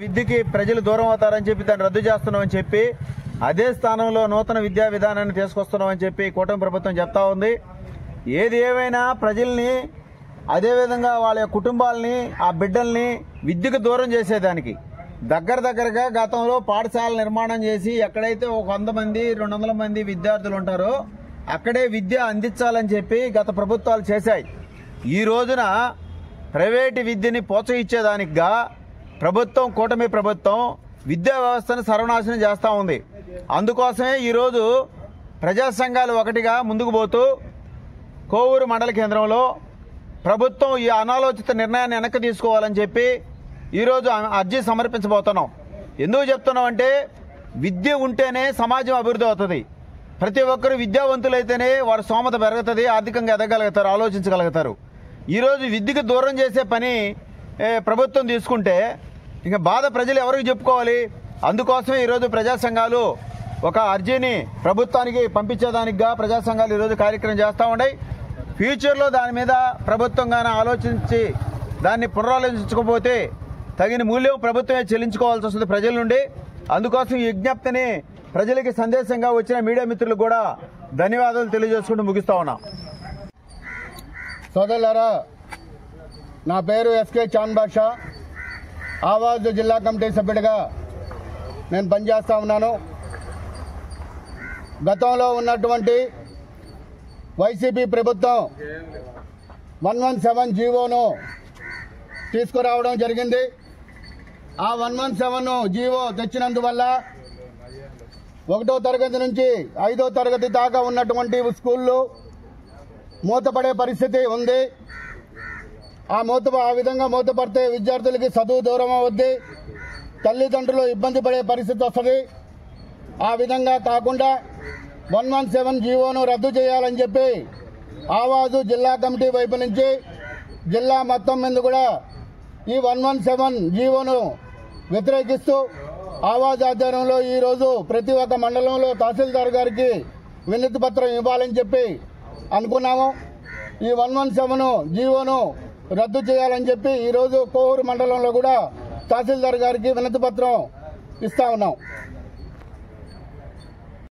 విద్యకి ప్రజలు దూరం అవుతారని చెప్పి దాన్ని రద్దు చేస్తున్నామని చెప్పి అదే స్థానంలో నూతన విద్యా విధానాన్ని తీసుకొస్తున్నామని చెప్పి కూటమి ప్రభుత్వం చెప్తా ఉంది. ఏది ఏమైనా ప్రజల్ని అదేవిధంగా వాళ్ళ కుటుంబాలని ఆ బిడ్డల్ని విద్యకు దూరం చేసేదానికి దగ్గరగా గతంలో పాఠశాల నిర్మాణం చేసి ఎక్కడైతే 100 మంది 200 మంది విద్యార్థులు ఉంటారో అక్కడే విద్య అందించాలని చెప్పి గత ప్రభుత్వాలు చేశాయి. ఈ రోజున ప్రైవేటు విద్యని ప్రోత్సహించేదానికిగా కూటమి ప్రభుత్వం విద్యా వ్యవస్థను సర్వనాశనం చేస్తూ ఉంది. అందుకోసమే ఈరోజు ప్రజా సంఘాలు ఒకటిగా ముందుకు పోతూ కోవూరు మండల కేంద్రంలో ప్రభుత్వం ఈ అనాలోచిత నిర్ణయాన్ని వెనక్కి తీసుకోవాలని చెప్పి ఈరోజు అర్జీ సమర్పించబోతున్నాం. ఎందుకు చెప్తున్నామంటే విద్య ఉంటేనే సమాజం అభివృద్ధి అవుతుంది. ప్రతి ఒక్కరు విద్యావంతులైతేనే వారి స్తోమత పెరుగుతుంది, ఆర్థికంగా ఎదగలుగుతారు, ఆలోచించగలుగుతారు. ఈరోజు విద్యకు దూరం చేసే పని ప్రభుత్వం తీసుకుంటే ఇంకా బాధ ప్రజలు ఎవరికి చెప్పుకోవాలి? అందుకోసమే ఈరోజు ప్రజా సంఘాలు ఒక అర్జీని ప్రభుత్వానికి పంపించేదానికిగా ప్రజా సంఘాలు ఈరోజు కార్యక్రమం చేస్తూ ఉన్నాయి. ఫ్యూచర్లో దాని మీద ప్రభుత్వంగానే ఆలోచించి దాన్ని పునరాలోచించకపోతే తగిన మూల్యం ప్రభుత్వమే చెల్లించుకోవాల్సి వస్తుంది ప్రజల నుండి. అందుకోసం ఈ విజ్ఞప్తిని ప్రజలకి సందేశంగా వచ్చిన మీడియా మిత్రులకు కూడా ధన్యవాదాలు తెలియజేసుకుంటూ ముగిస్తా ఉన్నాం. సోదరులారా, నా పేరు ఎస్కే చాన్ బాషా. ఆవాజ్ జిల్లా కమిటీ సభ్యుడిగా నేను పనిచేస్తా ఉన్నాను. గతంలో ఉన్నటువంటి వైసీపీ ప్రభుత్వం 117 జీవోను తీసుకురావడం జరిగింది. ఆ 117 జీవో తెచ్చినందువల్ల 1వ తరగతి నుంచి 5వ తరగతి దాకా ఉన్నటువంటి స్కూళ్ళు మూతపడే పరిస్థితి ఉంది. ఆ విధంగా మూతపడితే విద్యార్థులకి చదువు దూరం అవుద్ది, తల్లిదండ్రులు ఇబ్బంది పడే పరిస్థితి వస్తుంది. ఆ విధంగా కాకుండా 117 జీవోను రద్దు చేయాలని చెప్పి ఆవాజు జిల్లా కమిటీ వైపు నుంచి జిల్లా మొత్తం మీద కూడా ఈ 117 జీవోను వ్యతిరేకిస్తూ ఆవాజ్ ఆధ్వర్యంలో ఈరోజు ప్రతి ఒక్క మండలంలో తహసీల్దార్ గారికి వినతి పత్రం ఇవ్వాలని చెప్పి అనుకున్నాము. ఈ 117 జీవోను రద్దు చేయాలని చెప్పి ఈరోజు కోవూరు మండలంలో కూడా తహసీల్దార్ గారికి వినతి పత్రం ఇస్తా ఉన్నాం.